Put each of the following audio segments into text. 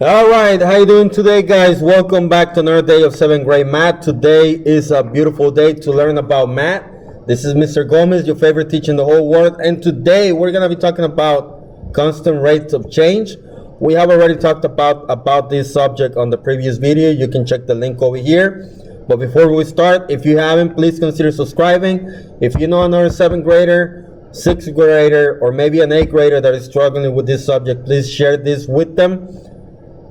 All right, how you doing today, guys? Welcome back to another day of 7th grade math. Today is a beautiful day to learn about math. This is Mr. Gomez, your favorite teacher in the whole world, and today we're going to be talking about constant rates of change. We have already talked about this subject on the previous video. You can check the link over here. But before we start, if you haven't, please consider subscribing. If you know another 7th grader, 6th grader, or maybe an 8th grader that is struggling with this subject, please share this with them.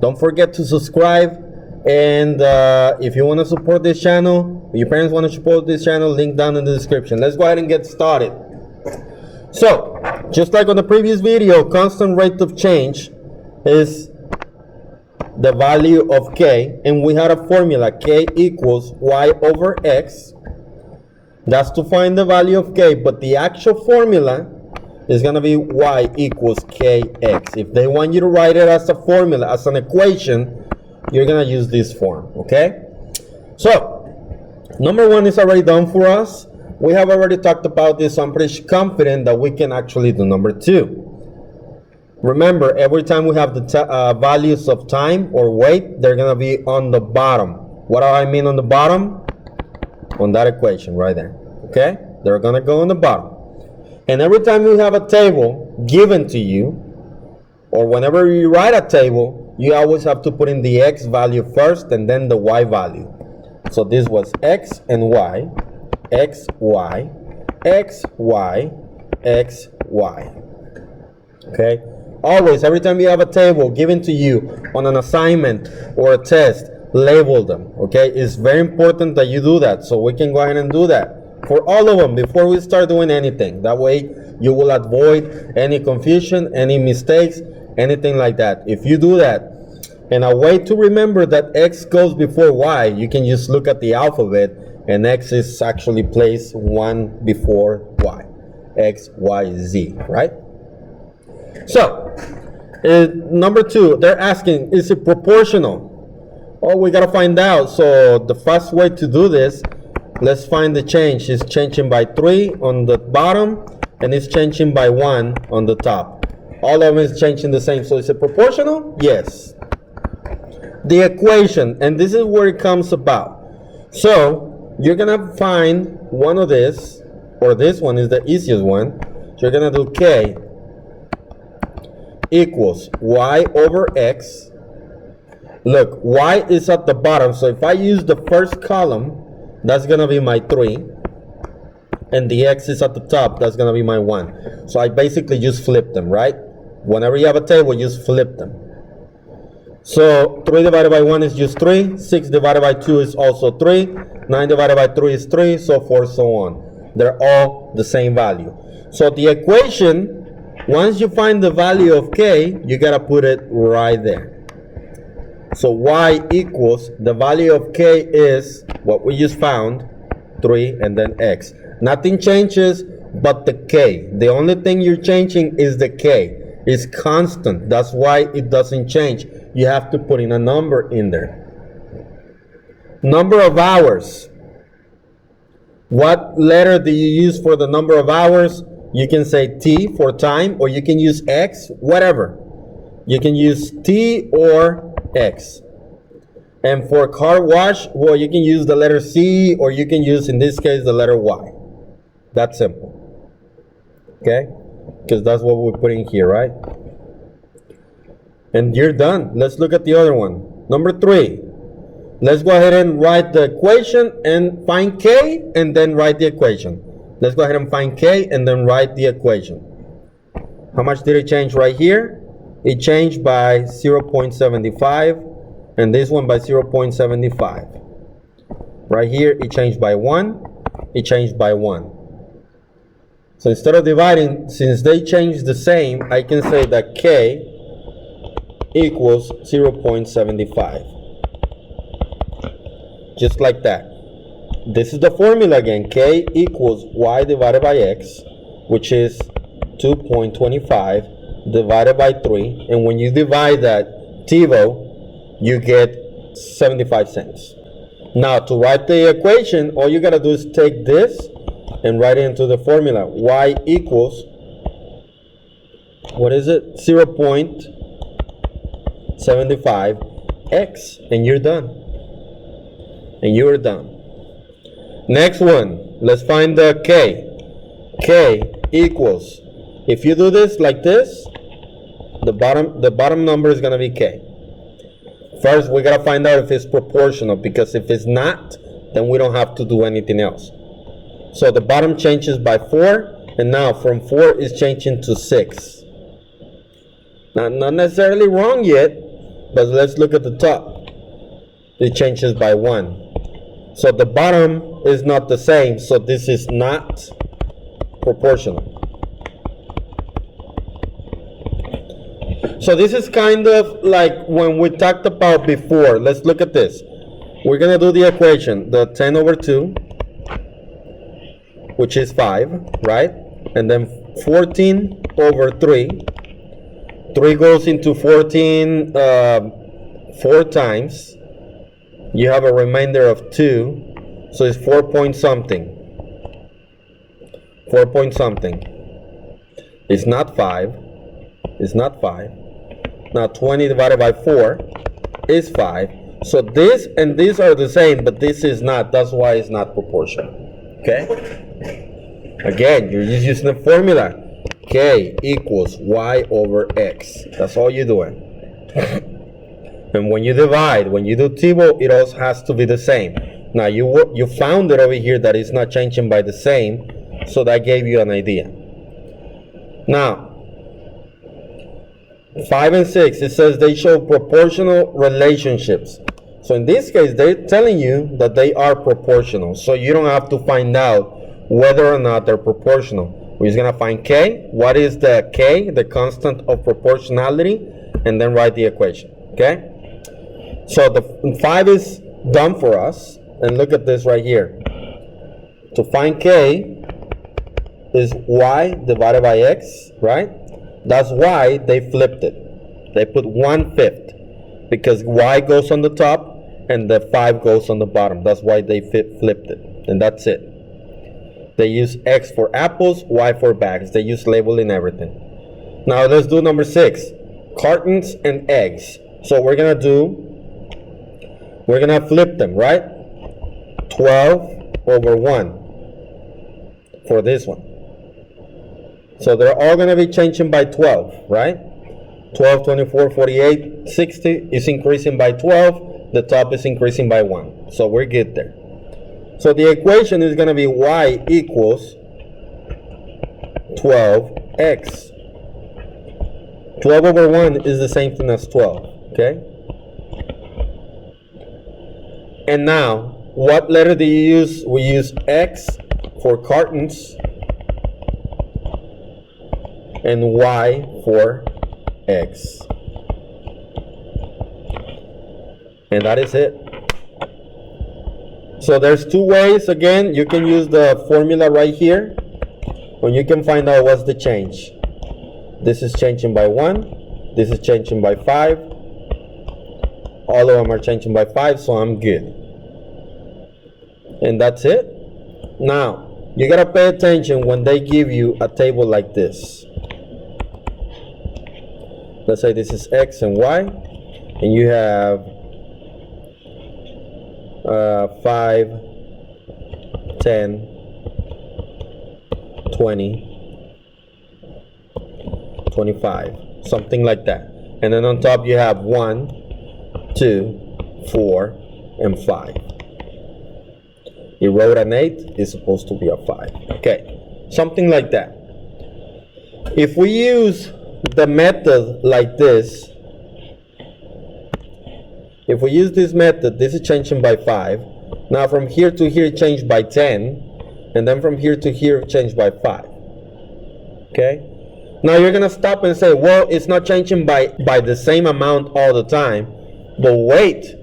Don't forget to subscribe, and if you want to support this channel, your parents want to support this channel, link down in the description. Let's go ahead and get started. So, just like on the previous video, constant rate of change is the value of k, and we had a formula, k equals y over x. That's to find the value of k, but the actual formula is going to be y equals kx. If they want you to write it as a formula, as an equation, you're going to use this form, okay? So, number one is already done for us. We have already talked about this, so I'm pretty confident that we can actually do number two. Remember, every time we have the values of time or weight, they're going to be on the bottom. What do I mean on the bottom? On that equation right there, okay? They're going to go on the bottom. And every time you have a table given to you, or whenever you write a table, you always have to put in the x value first and then the y value. So this was x and y, x, y, x, y, x, y. Okay? Always, every time you have a table given to you on an assignment or a test, label them. Okay? It's very important that you do that, so we can go ahead and do that for all of them before we start doing anything. That way you will avoid any confusion, any mistakes, anything like that. If you do that, and a way to remember that x goes before y, you can just look at the alphabet and x is actually placed one before y. X, y, z, right? So, number two, they're asking, is it proportional? Oh, we gotta find out. So the fast way to do this, let's find the change. It's changing by 3 on the bottom, and it's changing by 1 on the top. All of them is changing the same. So is it proportional? Yes. The equation, and this is where it comes about. So you're gonna find one of this, or this one is the easiest one. So you're gonna do k equals y over x. Look, y is at the bottom, so if I use the first column, that's going to be my 3. And the x is at the top. That's going to be my 1. So I basically just flip them, right? Whenever you have a table, just flip them. So 3 divided by 1 is just 3. 6 divided by 2 is also 3. 9 divided by 3 is 3, so forth, so on. They're all the same value. So the equation, once you find the value of k, you got to put it right there. So y equals, the value of k is what we just found, 3 and then x. Nothing changes but the k. The only thing you're changing is the k. It's constant. That's why it doesn't change. You have to put in a number in there. Number of hours. What letter do you use for the number of hours? You can say t for time, or you can use x, whatever. You can use t or x. And for car wash, well, you can use the letter C, or you can use, in this case, the letter Y. That's simple. Okay? Because that's what we're putting here, right? And you're done. Let's look at the other one. Number 3. Let's go ahead and write the equation and find k, and then write the equation. Let's go ahead and find k, and then write the equation. How much did it change right here? It changed by 0.75, and this one by 0.75. Right here, it changed by 1, it changed by 1. So instead of dividing, since they changed the same, I can say that k equals 0.75. Just like that. This is the formula again. K equals y divided by x, which is 2.25. Divided by 3, and when you divide that TiVo, you get 75 cents. Now to write the equation, all you gotta do is take this and write it into the formula. Y equals, what is it? 0.75 75x, and you're done. And you're done. Next one, let's find the k. K equals, if you do this like this, the bottom number is going to be k. First, we got to find out if it's proportional, because if it's not, then we don't have to do anything else. So the bottom changes by 4, and now from 4 is changing to 6. Not necessarily wrong yet, but let's look at the top. It changes by 1. So the bottom is not the same, so this is not proportional. So this is kind of like when we talked about before. Let's look at this. We're going to do the equation, the 10 over 2, which is 5, right? And then 14 over 3. 3 goes into 14 4 times. You have a remainder of 2, so it's 4 point something. 4 point something. It's not 5. It's not 5. Now 20 divided by 4 is 5. So this and this are the same, but this is not. That's why it's not proportional. Okay? Again, you're just using the formula. K equals y over x. That's all you're doing. And when you divide, when you do table, it also has to be the same. Now you found it over here that it's not changing by the same, so that gave you an idea. Now 5 and 6, it says they show proportional relationships. So in this case, they're telling you that they are proportional. So you don't have to find out whether or not they're proportional. We're just going to find k. What is the k? The constant of proportionality. And then write the equation. Okay? So the 5 is done for us. And look at this right here. To find k is y divided by x, right? That's why they flipped it. They put 1/5 because y goes on the top and the 5 goes on the bottom. That's why they flipped it. And that's it. They use x for apples, y for bags. They use labeling everything. Now let's do number 6. Cartons and eggs. So we're going to flip them, right? 12 over 1 for this one. So they're all going to be changing by 12, right? 12, 24, 48, 60 is increasing by 12. The top is increasing by 1. So we're good there. So the equation is going to be y equals 12x. 12 over 1 is the same thing as 12, okay? And now, what letter do you use? We use x for cartons and y for x. And that is it. So there's 2 ways. Again, you can use the formula right here when you can find out what's the change. This is changing by 1. This is changing by 5. All of them are changing by 5, so I'm good. And that's it. Now, you gotta pay attention when they give you a table like this. Let's say this is x and y, and you have 5, 10, 20, 25, something like that. And then on top you have 1, 2, 4, and 5. You wrote an 8, it's supposed to be a 5. Okay, something like that. If we use the method like this, if we use this method, this is changing by 5. Now from here to here, changed by 10. And then from here to here, changed by 5. Okay? Now you're going to stop and say, well, it's not changing by the same amount all the time. But wait,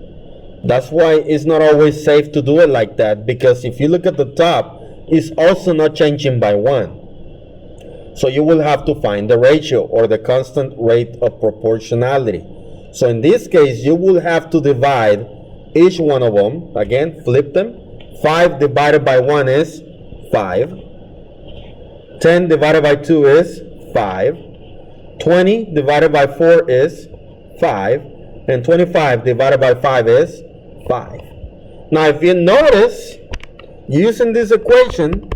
that's why it's not always safe to do it like that. Because if you look at the top, it's also not changing by 1. So you will have to find the ratio or the constant rate of proportionality. So in this case, you will have to divide each one of them. Again, flip them. 5 divided by 1 is 5. 10 divided by 2 is 5. 20 divided by 4 is 5. And 25 divided by 5 is 5. Now, if you notice, using this equation,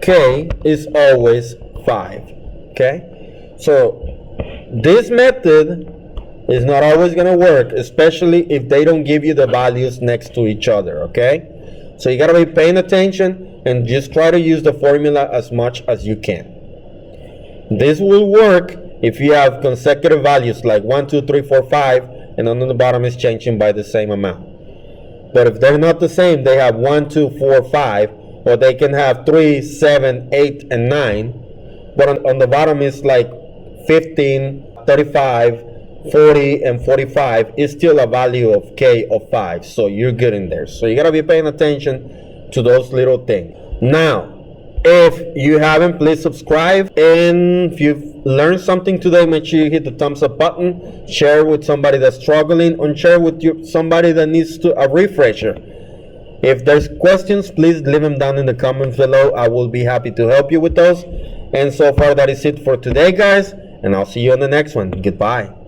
K is always 5. Okay? So, this method is not always going to work, especially if they don't give you the values next to each other. Okay? So, you got to be paying attention and just try to use the formula as much as you can. This will work if you have consecutive values like 1, 2, 3, 4, 5, and on the bottom is changing by the same amount. But if they're not the same, they have 1, 2, 4, 5, or they can have 3, 7, 8, and 9. But on the bottom is like 15, 35, 40, and 45. It's still a value of K of 5. So you're good in there. So you got to be paying attention to those little things. Now, if you haven't, please subscribe. And if you've learned something today, make sure you hit the thumbs up button. Share with somebody that's struggling, or share with somebody that needs a refresher. If there's questions, please leave them down in the comments below. I will be happy to help you with those. And so far, that is it for today, guys. And I'll see you on the next one. Goodbye.